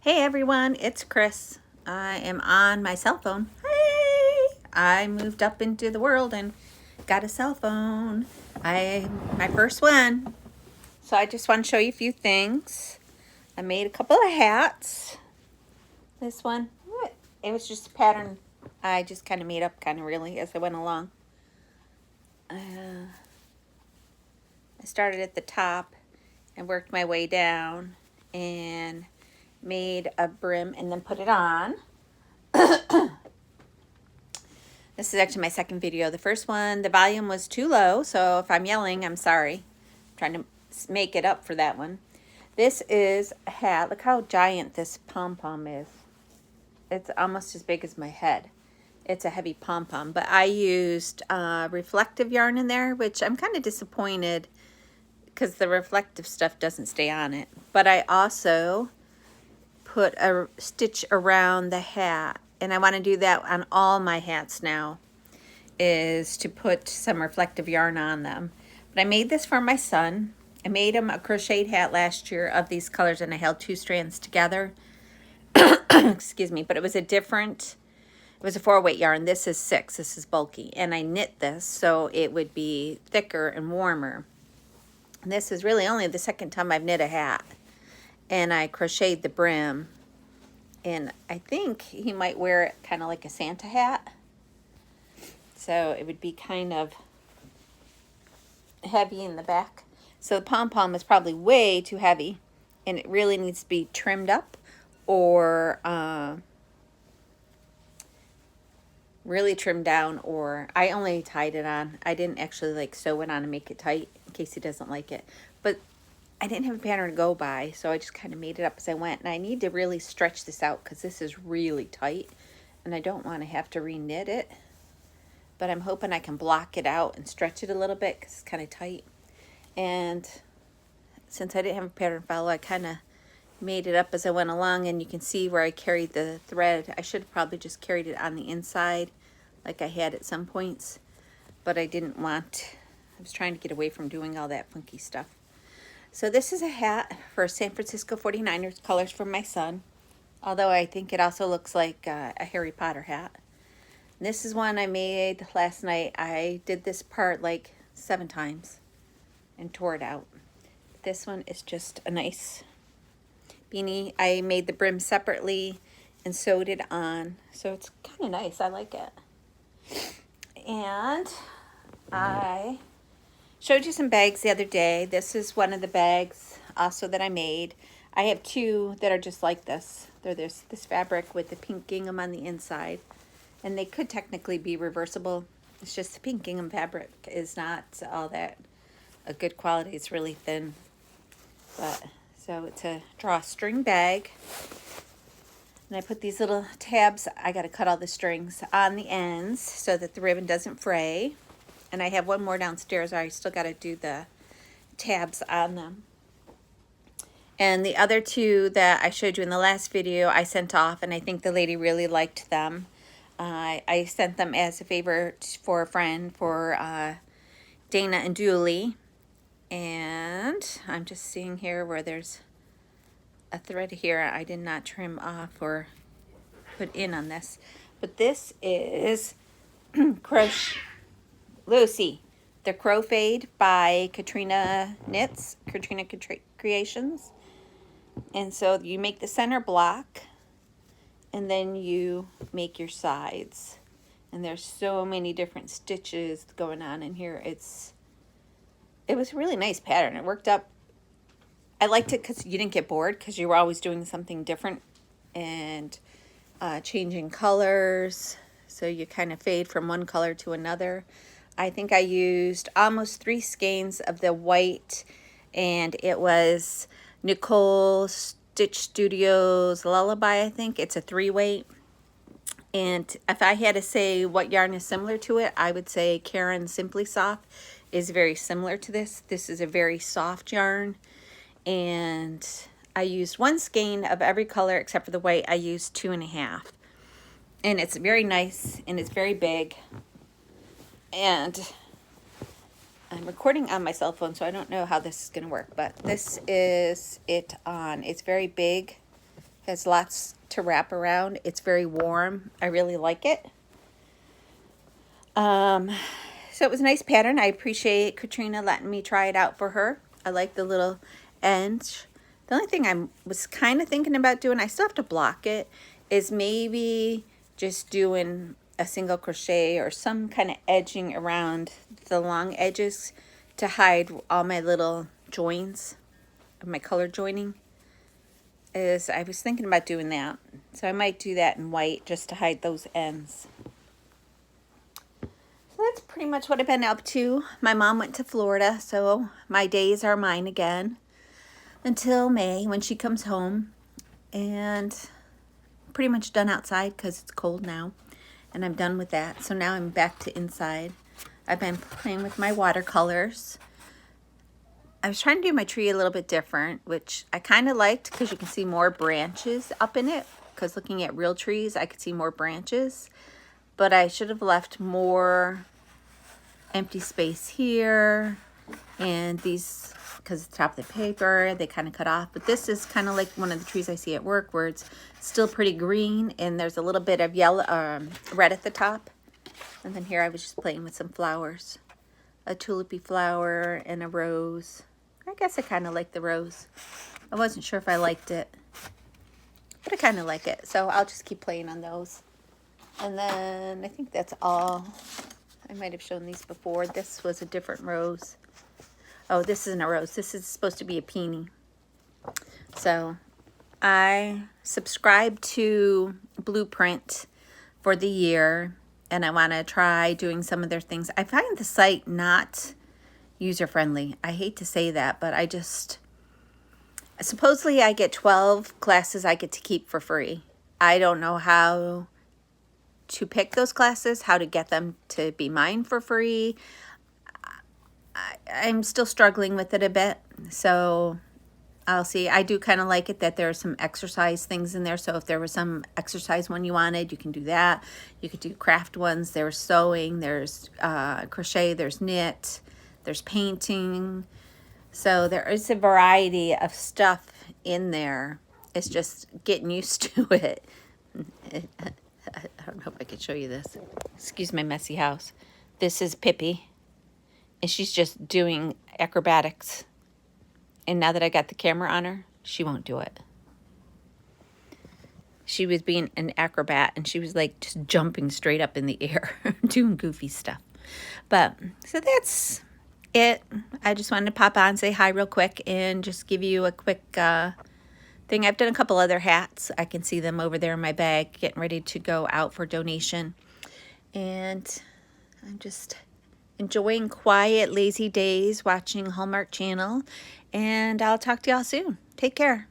Hey everyone, it's Chris. I am on my cell phone. Hey! I moved up into the world and got a cell phone. My first one. So I just want to show you a few things. I made a couple of hats. This one, it was just a pattern I just kind of made up really as I went along. I started at the top and worked my way down and made a brim and then put it on. This is actually my second video. The first one, the volume was too low, so if I'm yelling, I'm sorry. I'm trying to make it up for that one. This is a hat. Look how giant this pom-pom is. It's almost as big as my head. It's a heavy pom-pom, but I used reflective yarn in there, which I'm kind of disappointed because the reflective stuff doesn't stay on it. But I also put a stitch around the hat, and I want to do that on all my hats now, is to put some reflective yarn on them. But I made this for my son. I made him a crocheted hat last year of these colors, and I held two strands together. Excuse me, but it was a 4-weight yarn. This is 6. This is bulky, and I knit this so it would be thicker and warmer. And this is really only the second time I've knit a hat. And I crocheted the brim, and I think he might wear it kind of like a Santa hat. So it would be kind of heavy in the back. So the pom-pom is probably way too heavy, and it really needs to be trimmed up or really trimmed down, or I only tied it on. I didn't actually like sew it on and make it tight in case he doesn't like it. But I didn't have a pattern to go by, so I just kind of made it up as I went. And I need to really stretch this out because this is really tight, and I don't want to have to re-knit it. But I'm hoping I can block it out and stretch it a little bit because it's kind of tight. And since I didn't have a pattern to follow, I kind of made it up as I went along, and you can see where I carried the thread. I should have probably just carried it on the inside like I had at some points, but I didn't want, I was trying to get away from doing all that funky stuff. So this is a hat for San Francisco 49ers colors for my son, although I think it also looks like a Harry Potter hat. And this is one I made last night. I did this part like 7 times and tore it out. This one is just a nice beanie. I made the brim separately and sewed it on, so it's kind of nice. I like it. And I showed you some bags the other day. This is one of the bags also that I made. I have 2 that are just like this. They're this fabric with the pink gingham on the inside, and they could technically be reversible. It's just the pink gingham fabric is not all that a good quality. It's really thin, but so it's a drawstring bag. And I put these little tabs, I got to cut all the strings on the ends so that the ribbon doesn't fray. And I have one more downstairs. I still got to do the tabs on them. And the other 2 that I showed you in the last video, I sent off, and I think the lady really liked them. I sent them as a favor for a friend, for Dana and Julie. And I'm just seeing here where there's a thread here I did not trim off or put in on this. But this is Lucy, the Crofade by Katrina Knits, Katrina Creations. And so you make the center block, and then you make your sides. And there's so many different stitches going on in here. It was a really nice pattern. It worked up. I liked it because you didn't get bored because you were always doing something different and changing colors. So you kind of fade from one color to another. I think I used almost 3 skeins of the white, and it was Nicole Stitch Studios Lullaby, I think. It's a 3-weight. And if I had to say what yarn is similar to it, I would say Karen Simply Soft is very similar to this. This is a very soft yarn. And I used 1 skein of every color except for the white. I used 2.5. And it's very nice, and it's very big. And I'm recording on my cell phone, so I don't know how this is going to work. But this is it on. It's very big Has lots to wrap around. It's very warm. I really like it. So it was a nice pattern. I appreciate Katrina letting me try it out for her. I like the little ends. The only thing I was kind of thinking about doing, I still have to block it, is maybe just doing a single crochet or some kind of edging around the long edges to hide all my little joins of my color joining. I was thinking about doing that. So I might do that in white just to hide those ends. So that's pretty much what I've been up to. My mom went to Florida, so my days are mine again until May when she comes home. And pretty much done outside because it's cold now. And I'm done with that. So now I'm back to inside. I've been playing with my watercolors. I was trying to do my tree a little bit different, which I kind of liked because you can see more branches up in it. Because looking at real trees, I could see more branches. But I should have left more empty space here. And these, because the top of the paper, they kind of cut off. But this is kind of like one of the trees I see at work where it's still pretty green. And there's a little bit of yellow, red at the top. And then here I was just playing with some flowers. A tulipy flower and a rose. I guess I kind of like the rose. I wasn't sure if I liked it, but I kind of like it. So I'll just keep playing on those. And then I think that's all. I might have shown these before. This was a different rose. Oh, this isn't a rose. This is supposed to be a peony. So I subscribed to Blueprint for the year, and I want to try doing some of their things. I find the site not user-friendly. I hate to say that, but I just... Supposedly I get 12 classes I get to keep for free. I don't know how to pick those classes, how to get them to be mine for free. I'm still struggling with it a bit, so I'll see. I do kind of like it that there are some exercise things in there, so if there was some exercise one you wanted, you can do that. You could do craft ones. There's sewing, there's crochet, there's knit, there's painting. So there is a variety of stuff in there. It's just getting used to it. I don't know if I could show you this. Excuse my messy house. This is Pippi, and she's just doing acrobatics. And now that I got the camera on her, she won't do it. She was being an acrobat, and she was like just jumping straight up in the air, doing goofy stuff. But, so that's it. I just wanted to pop on, say hi real quick, and just give you a quick thing. I've done a couple other hats. I can see them over there in my bag, getting ready to go out for donation. And I'm just enjoying quiet, lazy days, watching Hallmark Channel. And I'll talk to y'all soon. Take care.